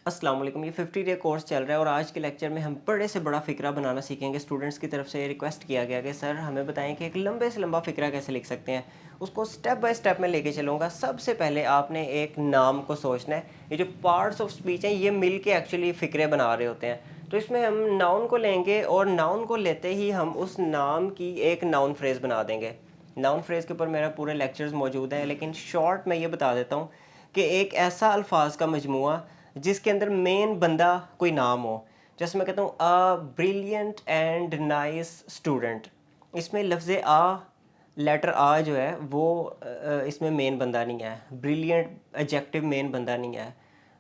अस्सलाम वालेकुम। ये 50 डे कोर्स चल रहा है और आज के लेक्चर में हम बड़े से बड़ा फ़िक्रा बनाना सीखेंगे। स्टूडेंट्स की तरफ से रिक्वेस्ट किया गया कि सर हमें बताएं कि एक लंबे से लंबा फ़िक्रा कैसे लिख सकते हैं। उसको स्टेप बाय स्टेप में लेके चलूँगा। सबसे पहले आपने एक नाम को सोचना है। ये जो पार्ट्स ऑफ स्पीच हैं ये मिल के एक्चुअली फ़िक्रे बना रहे होते हैं। तो इसमें हम नाउन को लेंगे और नाउन को लेते ही हम उस नाम की एक नाउन फ्रेज़ बना देंगे। नाउन फ्रेज़ के ऊपर मेरा पूरे लेक्चर्स मौजूद हैं, लेकिन शॉर्ट मैं ये बता देता हूँ कि एक ऐसा अल्फाज का मजमूआ जिसके अंदर मेन बंदा कोई नाम हो। जैसे मैं कहता हूँ a brilliant and nice student. इसमें लफ्ज़ आ, लेटर आ जो है वो इसमें मेन बंदा नहीं है। ब्रिलियंट एडजेक्टिव मेन बंदा नहीं है।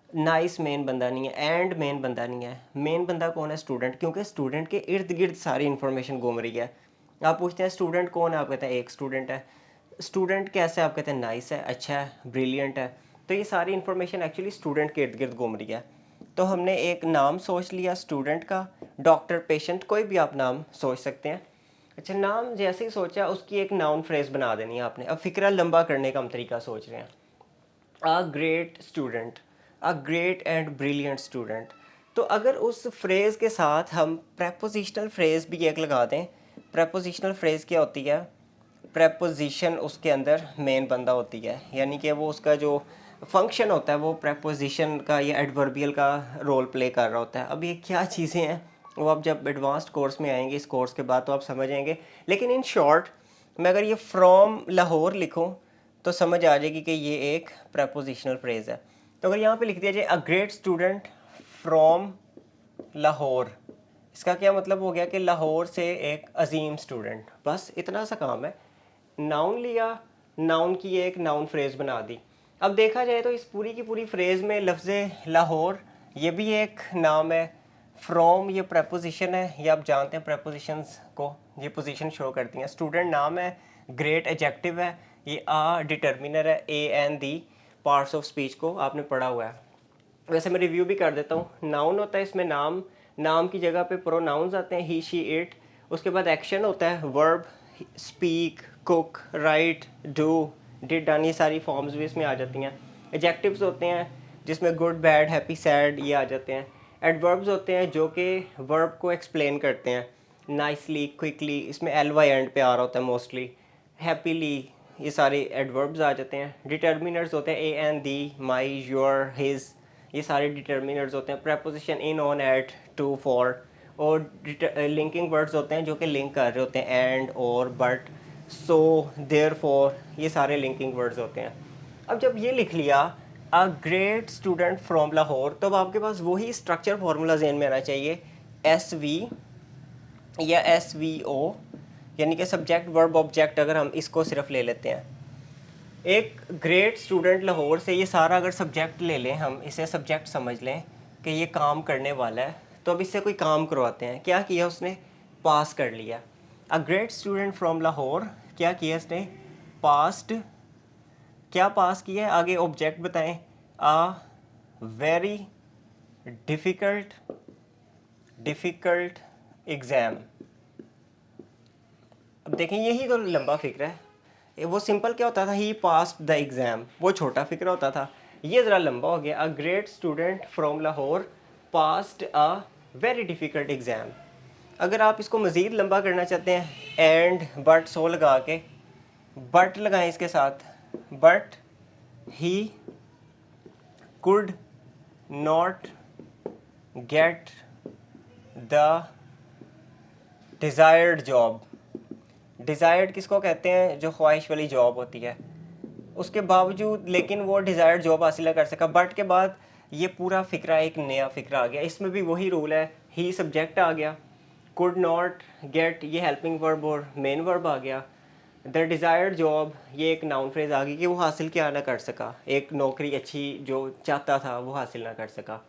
नाइस मेन बंदा नहीं है। एंड मेन बंदा नहीं है। मेन बंदा कौन है? स्टूडेंट, क्योंकि स्टूडेंट के इर्द गिर्द सारी इन्फॉर्मेशन घूम रही है। आप पूछते हैं स्टूडेंट कौन है, आप कहते हैं एक स्टूडेंट है। स्टूडेंट कैसे? आप कहते हैं नाइस है, अच्छा है, ब्रिलियंट है। तो ये सारी इन्फॉर्मेशन एक्चुअली स्टूडेंट के इर्द गिर्द घूम रही है। तो हमने एक नाम सोच लिया स्टूडेंट का, डॉक्टर, पेशेंट, कोई भी आप नाम सोच सकते हैं। अच्छा, नाम जैसे ही सोचा उसकी एक नाउन फ्रेज बना देनी है आपने। अब फिक्रा लंबा करने का हम तरीका सोच रहे हैं। A great student, a great and brilliant student. तो अगर उस फ्रेज के साथ हम प्रेपोजिशनल फ्रेज भी एक लगा दें। प्रेपोजिशनल फ्रेज क्या होती है? प्रेपोजिशन उसके अंदर मेन बंदा होती है, यानी कि वो उसका जो फंक्शन होता है वो प्रेपोजिशन का या एडवर्बियल का रोल प्ले कर रहा होता है। अब ये क्या चीज़ें हैं वो आप जब एडवांस्ड कोर्स में आएंगे, इस कोर्स के बाद, तो आप समझेंगे। लेकिन इन शॉर्ट मैं अगर ये फ्रॉम लाहौर लिखूं तो समझ आ जाएगी कि ये एक प्रेपोजिशनल फ्रेज़ है। तो अगर यहाँ पे लिख दिया जाए a great student from Lahore, इसका क्या मतलब हो गया कि लाहौर से एक अजीम स्टूडेंट। बस इतना सा काम है। नाउन लिया, नाउन की एक नाउन फ्रेज बना दी। अब देखा जाए तो इस पूरी की पूरी फ्रेज में लफ्ज़ लाहौर ये भी एक नाम है। फ्रॉम ये प्रेपोजिशन है, ये आप जानते हैं प्रेपोजिशंस को, ये पोजीशन शो करती हैं। स्टूडेंट नाम है, ग्रेट एडजेक्टिव है, ये आ डिटर्मिनर है, ए and the parts of speech को आपने पढ़ा हुआ है। वैसे मैं रिव्यू भी कर देता हूँ। नाउन होता है इसमें नाम, नाम की जगह पे प्रोनाउंस आते हैं ही शी इट। उसके बाद एक्शन होता है verb, speak, cook, right, do, did, done, ये सारी फॉर्म्स भी इसमें आ जाती हैं। एडजेक्टिव्स होते हैं जिसमें गुड, बैड, हैप्पी, सैड ये आ जाते हैं। एडवर्ब्स होते हैं जो कि वर्ब को एक्सप्लेन करते हैं। नाइसली, क्विकली, इसमें एल वाई एंड पे आ रहा होता है मोस्टली। हैप्पीली, ये सारे एडवर्ब्स आ जाते हैं। डिटर्मिनर्स होते हैं a and the, my, your, his, ये सारे डिटर्मिनर्स होते हैं। Preposition in, on, at, to, for. और लिंकिंग वर्ड्स होते हैं जो कि लिंक कर रहे होते हैं, एंड, और, बट, सो, देयर फॉर, ये सारे लिंकिंग वर्ड्स होते हैं। अब जब ये लिख लिया a great student from Lahore, तो अब आपके पास वही स्ट्रक्चर फार्मूला जहन में आना चाहिए। एस वी या एस वी ओ, यानी कि सब्जेक्ट वर्ब ऑब्जेक्ट, अगर हम इसको सिर्फ ले लेते हैं। एक ग्रेट स्टूडेंट लाहौर से ये सारा अगर सब्जेक्ट ले लें, हम इसे सब्जेक्ट समझ लें कि ये काम करने वाला है, तो अब इससे कोई काम करवाते हैं। क्या किया उसने? पास कर लिया। A great student from Lahore, क्या किया उसने? पास्ट। क्या पास किया है? आगे ऑब्जेक्ट बताएं। अ वेरी डिफ़िकल्ट डिफ़िकल्ट एग्ज़ाम। अब देखें यही तो लंबा फिक्र है। वो सिंपल क्या होता था, ही पास्ड द एग्ज़ाम, वो छोटा फिक्र होता था। ये ज़रा लंबा हो गया। A great student from Lahore passed a very difficult exam. अगर आप इसको मज़ीद लंबा करना चाहते हैं, एंड बट सो लगा के, बट लगाएं इसके साथ। But he could not get the desired job. Desired किसको कहते हैं? जो ख्वाहिश वाली जॉब होती है। उसके बावजूद लेकिन वो डिज़ायर्ड जॉब हासिल ना कर सका। बट के बाद ये पूरा फ़िक्रा एक नया फ़िक्रा आ गया। इसमें भी वही रूल है, ही सब्जेक्ट आ गया, कुड नॉट गेट ये हेल्पिंग वर्ब और मेन वर्ब आ गया, द डिज़ायर्ड जॉब ये एक नाउन फ्रेज आ गई कि वो हासिल क्या ना कर सका, एक नौकरी अच्छी जो चाहता था वो हासिल ना कर सका।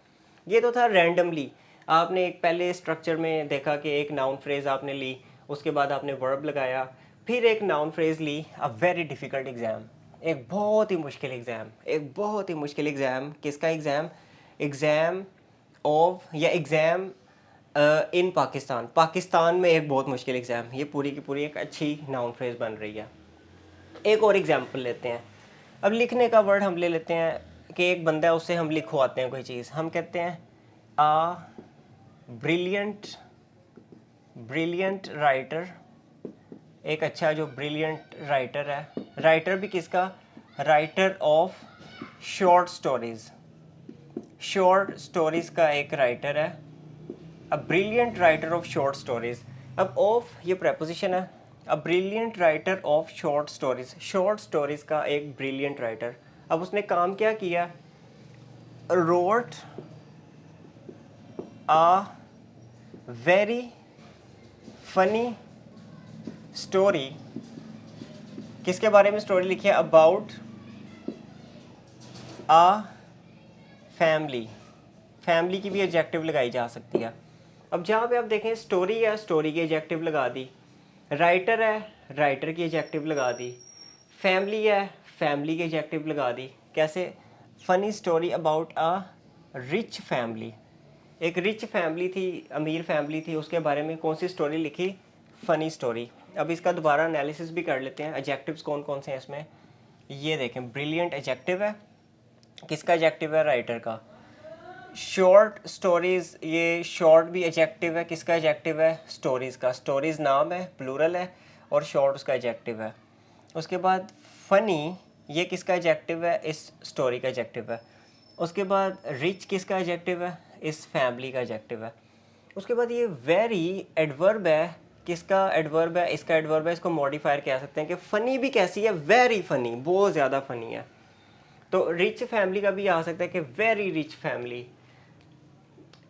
ये तो था रैंडमली। आपने एक पहले स्ट्रक्चर में देखा कि एक नाउन फ्रेज आपने ली, उसके बाद आपने वर्ब लगाया, फिर एक नाउन फ्रेज ली, अ वेरी डिफ़िकल्ट एग्ज़ाम, एक बहुत ही मुश्किल एग्ज़ाम, एक बहुत ही मुश्किल एग्ज़ाम। किसका एग्ज़ाम? एग्ज़ाम ऑफ या एग्ज़ाम इन पाकिस्तान, पाकिस्तान में एक बहुत मुश्किल एग्ज़ाम। ये पूरी की पूरी एक अच्छी नाउन फ्रेज बन रही है। एक और एग्जांपल लेते हैं। अब लिखने का वर्ड हम ले लेते हैं कि एक बंदा है उससे हम लिखवाते हैं कोई चीज़, हम कहते हैं आ ब्रिलियंट राइटर, एक अच्छा जो ब्रिलियंट राइटर है, राइटर भी किसका, राइटर ऑफ शॉर्ट स्टोरीज़ का एक राइटर है, a brilliant writer of short stories. अब ऑफ ये प्रेपोजिशन है, a brilliant writer of short stories का एक ब्रिलियंट राइटर। अब उसने काम क्या किया, wrote a very funny story, किसके बारे में स्टोरी लिखी है, अबाउट आ फैमिली की भी एडजेक्टिव लगाई जा सकती है। अब जहाँ पे आप देखें स्टोरी है, स्टोरी की एडजेक्टिव लगा दी, राइटर है, राइटर की एडजेक्टिव लगा दी, फैमिली है, फैमिली की एडजेक्टिव लगा दी। कैसे, funny story about a rich family, एक रिच फैमिली थी, अमीर फैमिली थी, उसके बारे में कौन सी स्टोरी लिखी, फ़नी स्टोरी। अब इसका दोबारा एनालिसिस भी कर लेते हैं, एडजेक्टिव्स कौन कौन से हैं इसमें। ये देखें, ब्रिलियंट एडजेक्टिव है, किसका एडजेक्टिव है, राइटर का। शॉर्ट स्टोरीज़, ये शॉर्ट भी एडजेक्टिव है, किसका एडजेक्टिव है, स्टोरीज़ का। स्टोरीज़ नाम है, प्लूरल है, और शॉर्ट उसका एडजेक्टिव है। उसके बाद फ़नी, ये किसका एडजेक्टिव है, इस स्टोरी का एडजेक्टिव है। उसके बाद रिच किसका एडजेक्टिव है, इस फैमिली का एडजेक्टिव है। उसके बाद ये वेरी एडवर्ब है, किसका एडवर्ब है, इसका एडवर्ब है। इसको मॉडिफायर कह सकते हैं कि फ़नी भी कैसी है, वेरी फ़नी, बहुत ज़्यादा फ़नी है। तो रिच फैमिली का भी आ सकता है कि वेरी रिच फैमिली।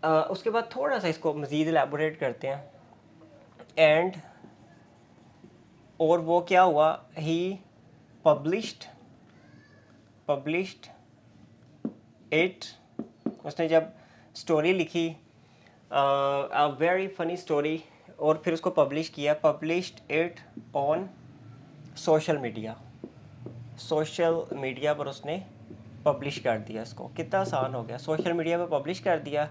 उसके बाद थोड़ा सा इसको मज़ीद एलैबोरेट करते हैं, एंड और वो क्या हुआ, ही पब्लिश्ड इट, उसने जब स्टोरी लिखी अ वेरी फनी स्टोरी, और फिर उसको पब्लिश किया, published it on social media पर उसने पब्लिश कर दिया। इसको कितना आसान हो गया, सोशल मीडिया पर पब्लिश कर दिया।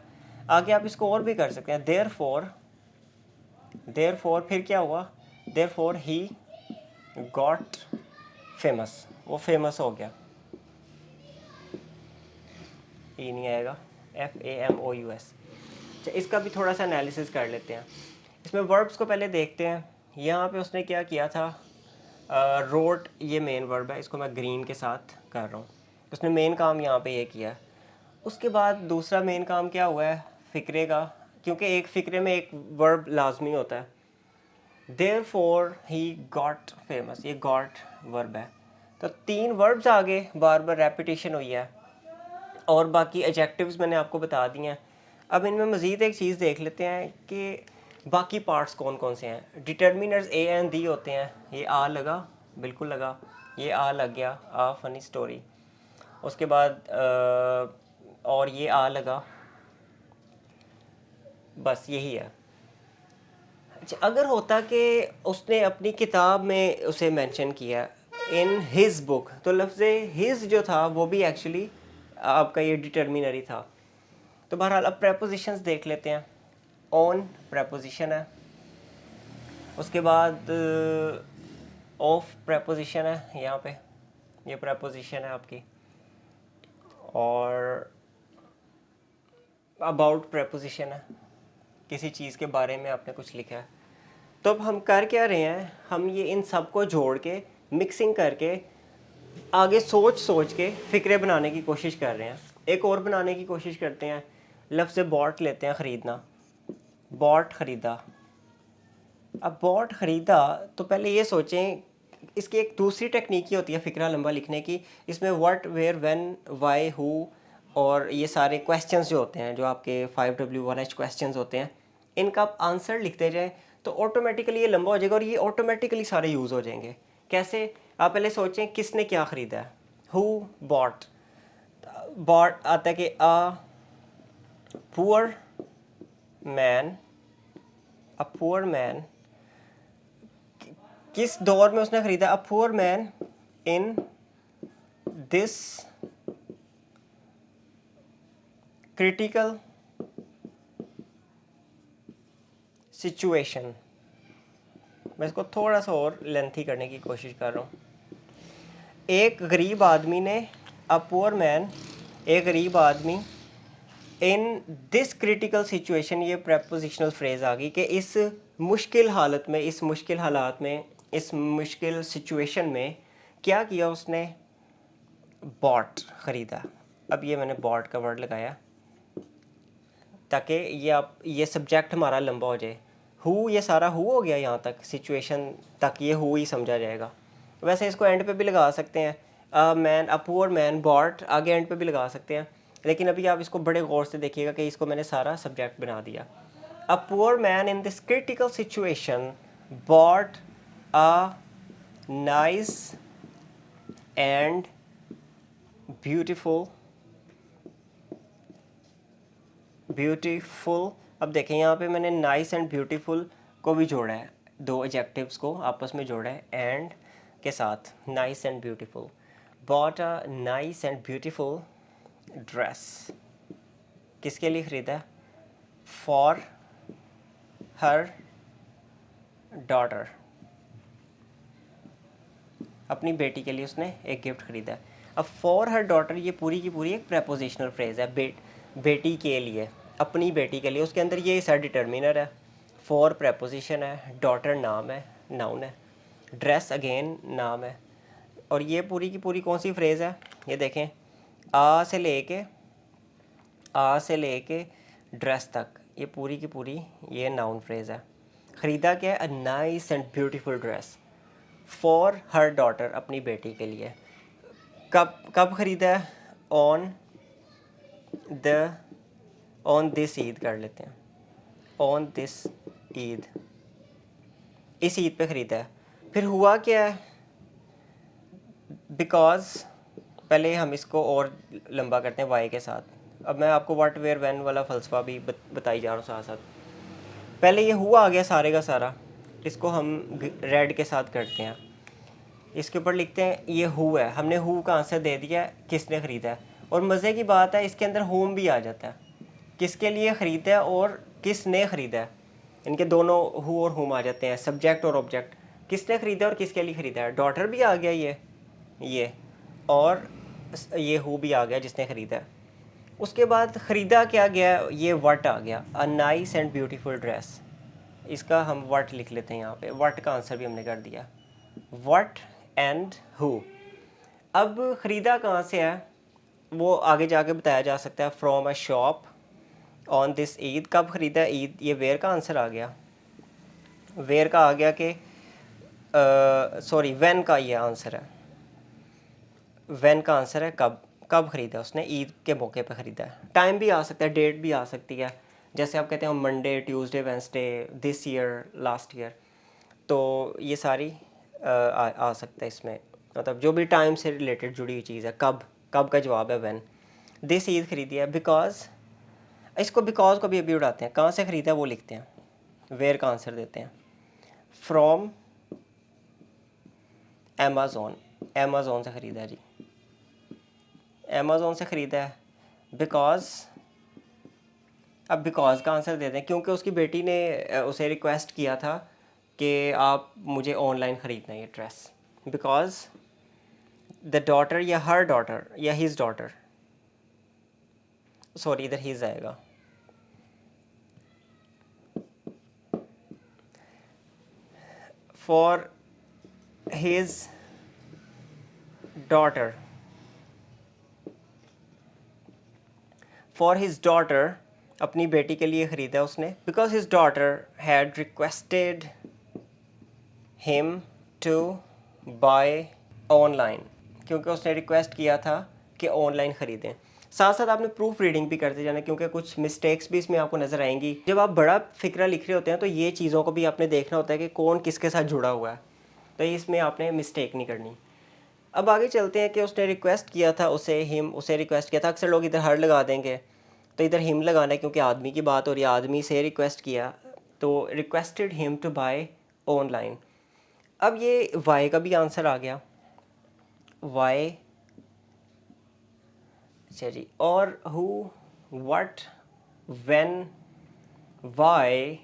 आगे आप इसको और भी कर सकते हैं, देयरफॉर फिर क्या हुआ, देयरफॉर ही गॉट फेमस, वो फेमस हो गया, ई नहीं आएगा, FAMOUS। अच्छा, इसका भी थोड़ा सा एनालिसिस कर लेते हैं। इसमें वर्ब्स को पहले देखते हैं। यहाँ पे उसने क्या किया था, रोट, ये मेन वर्ब है, इसको मैं ग्रीन के साथ कर रहा हूँ। उसने मेन काम यहाँ पे ये किया है। उसके बाद दूसरा मेन काम क्या हुआ है, फ़िक्रे का, क्योंकि एक फ़िक्रे में एक वर्ब लाजमी होता है। देयरफॉर ही गॉट फेमस, ये गॉट वर्ब है, तो 3 वर्ब्स आगे बार बार रेपिटेशन हुई है, और बाकी एडजेक्टिव्स मैंने आपको बता दिए हैं। अब इनमें मज़ीद एक चीज़ देख लेते हैं कि बाकी पार्ट्स कौन कौन से हैं। डिटर्मिनर्स ए एंड दी होते हैं, ये आ लगा, बिल्कुल लगा, ये आ लग गया, आ फनी स्टोरी। उसके बाद और ये आ लगा, बस यही है। अच्छा, अगर होता कि उसने अपनी किताब में उसे मेंशन किया इन हिज बुक, तो लफ्ज़ हिज जो था वो भी एक्चुअली आपका ये डिटर्मिनरी था। तो बहरहाल अब प्रेपोजिशंस देख लेते हैं। ऑन प्रेपोजिशन है, उसके बाद ऑफ प्रेपोजिशन है, यहाँ पे ये प्रेपोजिशन है आपकी, और अबाउट प्रेपोजिशन है, किसी चीज़ के बारे में आपने कुछ लिखा है। तो अब हम कर क्या रहे हैं, हम ये इन सब को जोड़ के मिक्सिंग करके आगे सोच के फ़िक्रे बनाने की कोशिश कर रहे हैं। एक और बनाने की कोशिश करते हैं, लफ्ज़ बॉट लेते हैं, ख़रीदना, बॉट ख़रीदा। अब बॉट ख़रीदा तो पहले ये सोचें, इसकी एक दूसरी टेक्निक ही होती है फ़िक्रा लंबा लिखने की। इसमें what, where, when, why, who, और ये सारे क्वेश्चंस जो होते हैं, जो आपके 5W1H क्वेश्चंस होते हैं, इनका आप आंसर लिखते जाएं तो ऑटोमेटिकली ये लंबा हो जाएगा, और ये ऑटोमेटिकली सारे यूज़ हो जाएंगे। कैसे, आप पहले सोचें किसने क्या ख़रीदा है, हु बॉट, बॉट आता है कि अ पुअर मैन, किस दौर में उसने ख़रीदा, a poor man in this critical situation. मैं इसको थोड़ा सा और लेंथी करने की कोशिश कर रहा हूँ। एक गरीब आदमी ने, अ पुअर मैन एक गरीब आदमी इन दिस क्रिटिकल सिचुएशन, ये प्रेपोजिशनल फ्रेज आ गई कि इस मुश्किल हालत में, इस मुश्किल हालात में, इस मुश्किल सिचुएशन में क्या किया उसने, बॉट ख़रीदा। अब ये मैंने बॉट का वर्ड लगाया ताकि ये सब्जेक्ट हमारा लंबा हो जाए। हु, ये सारा हु हो गया यहाँ तक, सिचुएशन तक ये हु ही समझा जाएगा। वैसे इसको एंड पे भी लगा सकते हैं, अ पुअर मैन बॉट, आगे एंड पे भी लगा सकते हैं, लेकिन अभी आप इसको बड़े गौर से देखिएगा कि इसको मैंने सारा सब्जेक्ट बना दिया। A poor man in this critical situation bought a nice and beautiful. अब देखें यहाँ पे मैंने नाइस एंड ब्यूटीफुल को भी जोड़ा है, दो एडजेक्टिव्स को आपस में जोड़ा है एंड के साथ, nice and beautiful. Bot a nice and beautiful dress, किसके लिए ख़रीदा? फॉर हर डॉटर, अपनी बेटी के लिए उसने एक गिफ्ट ख़रीदा। अब फॉर हर डॉटर ये पूरी की पूरी एक प्रेपोजिशनल फ्रेज़ है, बेटी के लिए, अपनी बेटी के लिए। उसके अंदर ये इसका डिटर्मिनर है, फॉर प्रेपोजिशन है, डॉटर नाम है, नाउन है, ड्रेस अगेन नाम है। और ये पूरी की पूरी कौन सी फ्रेज़ है? ये देखें, आ से लेके ड्रेस तक, ये पूरी की पूरी ये नाउन फ्रेज़ है। ख़रीदा क्या है? अ nice and beautiful dress for her daughter, अपनी बेटी के लिए। कब ख़रीदा है? ऑन दिस ईद कर लेते हैं, ऑन दिस ईद, इस ईद पे ख़रीदा है। फिर हुआ क्या है? बिकॉज़, पहले हम इसको और लंबा करते हैं वाई के साथ। अब मैं आपको व्हाट वेयर व्हेन वाला फ़लसफ़ा भी बताई जा रहा हूँ साथ साथ। पहले ये हुआ आ गया सारे का सारा, इसको हम रेड के साथ करते हैं। इसके ऊपर लिखते हैं ये हु है, हमने हु का आंसर दे दिया है, किसने ख़रीदा है। और मज़े की बात है इसके अंदर होम भी आ जाता है, किसके लिए ख़रीदा है और किसने ख़रीदा है। इनके दोनों हु और हुम आ जाते हैं, सब्जेक्ट और ऑब्जेक्ट। किसने ख़रीदा और किसके लिए ख़रीदा है। डॉटर भी आ गया ये और ये हु भी आ गया जिसने ख़रीदा है। उसके बाद ख़रीदा क्या गया, ये वट आ गया, अ नाइस एंड ब्यूटीफुल ड्रेस। इसका हम वट लिख लेते हैं यहाँ पे, वट का आंसर भी हमने कर दिया, वट एंड हु। अब ख़रीदा कहाँ से है वो आगे जाके बताया जा सकता है, from a shop on this Eid. कब ख़रीदा ईद, ये वेयर का आंसर आ गया, वेयर का आ गया कि सॉरी व्हेन का ये आंसर है, व्हेन का आंसर है कब ख़रीदा उसने, ईद के मौके पे ख़रीदा है। टाइम भी आ सकता है, डेट भी आ सकती है, जैसे आप कहते हैं Monday, Tuesday, Wednesday, this year, last year, तो ये सारी आ सकता है इसमें, मतलब जो भी टाइम से रिलेटेड जुड़ी हुई चीज़ है। कब का जवाब है व्हेन। दिस ईद ख़रीदी है बिकॉज, इसको बिकॉज को भी अभी उड़ाते हैं, कहाँ से ख़रीदा वो लिखते हैं, वेयर का आंसर देते हैं, फ्रॉम अमेज़ोन, अमेज़ोन से ख़रीदा है जी, अमेज़ोन से ख़रीदा है बिकॉज। अब बिकॉज का आंसर देते हैं क्योंकि उसकी बेटी ने उसे रिक्वेस्ट किया था कि आप मुझे ऑनलाइन ख़रीदना है ये ड्रेस। बिकॉज द डॉटर या हर डॉटर या हिज डॉटर, सॉरी इधर हिज आएगा, for his daughter, for his daughter, अपनी बेटी के लिए ख़रीदा उसने। Because his daughter had requested him to buy online, क्योंकि उसने रिक्वेस्ट किया था कि ऑनलाइन ख़रीदें। साथ साथ आपने प्रूफ रीडिंग भी करते जाना, क्योंकि कुछ मिस्टेक्स भी इसमें आपको नज़र आएंगी। जब आप बड़ा फ़िक्रा लिख रहे होते हैं तो ये चीज़ों को भी आपने देखना होता है कि कौन किसके साथ जुड़ा हुआ है, तो इसमें आपने मिस्टेक नहीं करनी। अब आगे चलते हैं कि उसने रिक्वेस्ट किया था उसे रिक्वेस्ट किया था। अक्सर लोग इधर हर लगा देंगे, तो इधर हिम लगाना है क्योंकि आदमी की बात हो रही है, आदमी से रिक्वेस्ट किया, तो requested him to buy online. अब ये वाई का भी आंसर आ गया, वाई, अच्छा जी, और who, what, when, why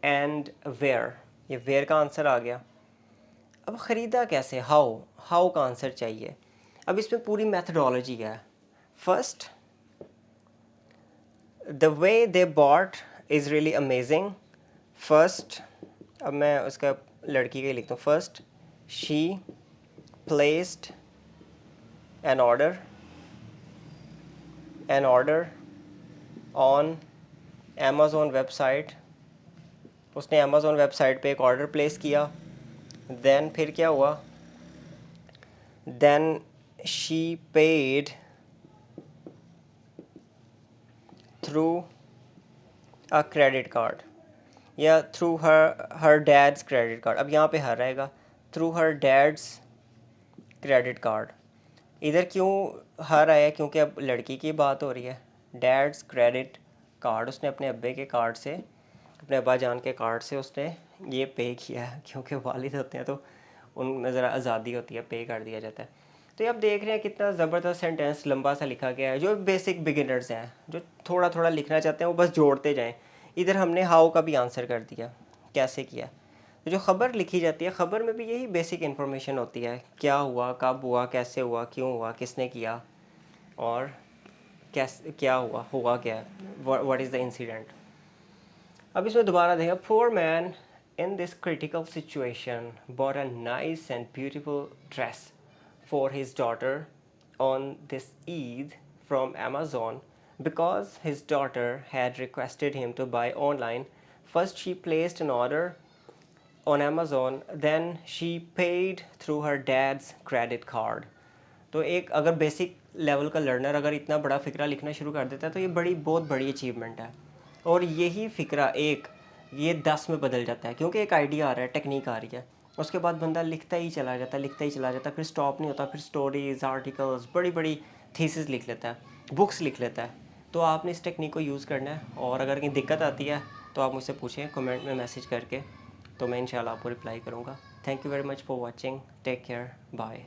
and where, ये वेयर का आंसर आ गया। अब ख़रीदा कैसे, हाउ का आंसर चाहिए। अब इसमें पूरी मैथडोलॉजी है। First the way they bought is really amazing. First, अब मैं उसका लड़की का ही लिखता हूँ। First she placed an order on Amazon website. उसने अमेज़ॉन वेबसाइट पे एक ऑर्डर प्लेस किया। देन फिर क्या हुआ? Then she paid through a credit card या through her dad's credit card. अब यहाँ पे हर रहेगा, through her dad's credit card. इधर क्यों हर आया? क्योंकि अब लड़की की बात हो रही है। डैड्स क्रेडिट कार्ड, उसने अपने अब्बे के कार्ड से, अपने अब्बा जान के कार्ड से उसने ये पे किया है, क्योंकि वालिद होते हैं तो उनमें ज़रा आज़ादी होती है, पे कर दिया जाता है। तो ये आप देख रहे हैं कितना ज़बरदस्त सेंटेंस लंबा सा लिखा गया है। जो बेसिक बिगिनर्स हैं, जो थोड़ा थोड़ा लिखना चाहते हैं, वो बस जोड़ते जाएं। इधर हमने हाउ का भी आंसर कर दिया, कैसे किया। तो जो ख़बर लिखी जाती है, ख़बर में भी यही बेसिक इन्फॉर्मेशन होती है, क्या हुआ, कब हुआ, कैसे हुआ, क्यों हुआ, किसने किया, और कैसे क्या हुआ क्या, व्हाट इज़ द इंसिडेंट। अब इसमें दोबारा देखें। Poor man in this critical situation bought a nice and beautiful dress for his daughter on this Eid from Amazon because his daughter had requested him to buy online. First she placed an order on Amazon, then she paid through her dad's credit card. तो एक अगर basic level का learner अगर इतना बड़ा फ़िक्रा लिखना शुरू कर देता है तो ये बहुत बड़ी अचीवमेंट है। और यही फ़िक्रा ये 10 में बदल जाता है, क्योंकि एक आइडिया आ रहा है, टेक्निक आ रही है, उसके बाद बंदा लिखता ही चला जाता है, फिर स्टॉप नहीं होता, फिर स्टोरीज़, आर्टिकल्स, बड़ी बड़ी थीसिस लिख लेता है, बुक्स लिख लेता है। तो आपने इस टेक्निक को यूज़ करना है, और अगर कहीं दिक्कत आती है तो आप मुझसे पूछें कमेंट में मैसेज करके, तो मैं इंशाल्लाह आपको रिप्लाई करूँगा। Thank you very much for watching. Take care, bye.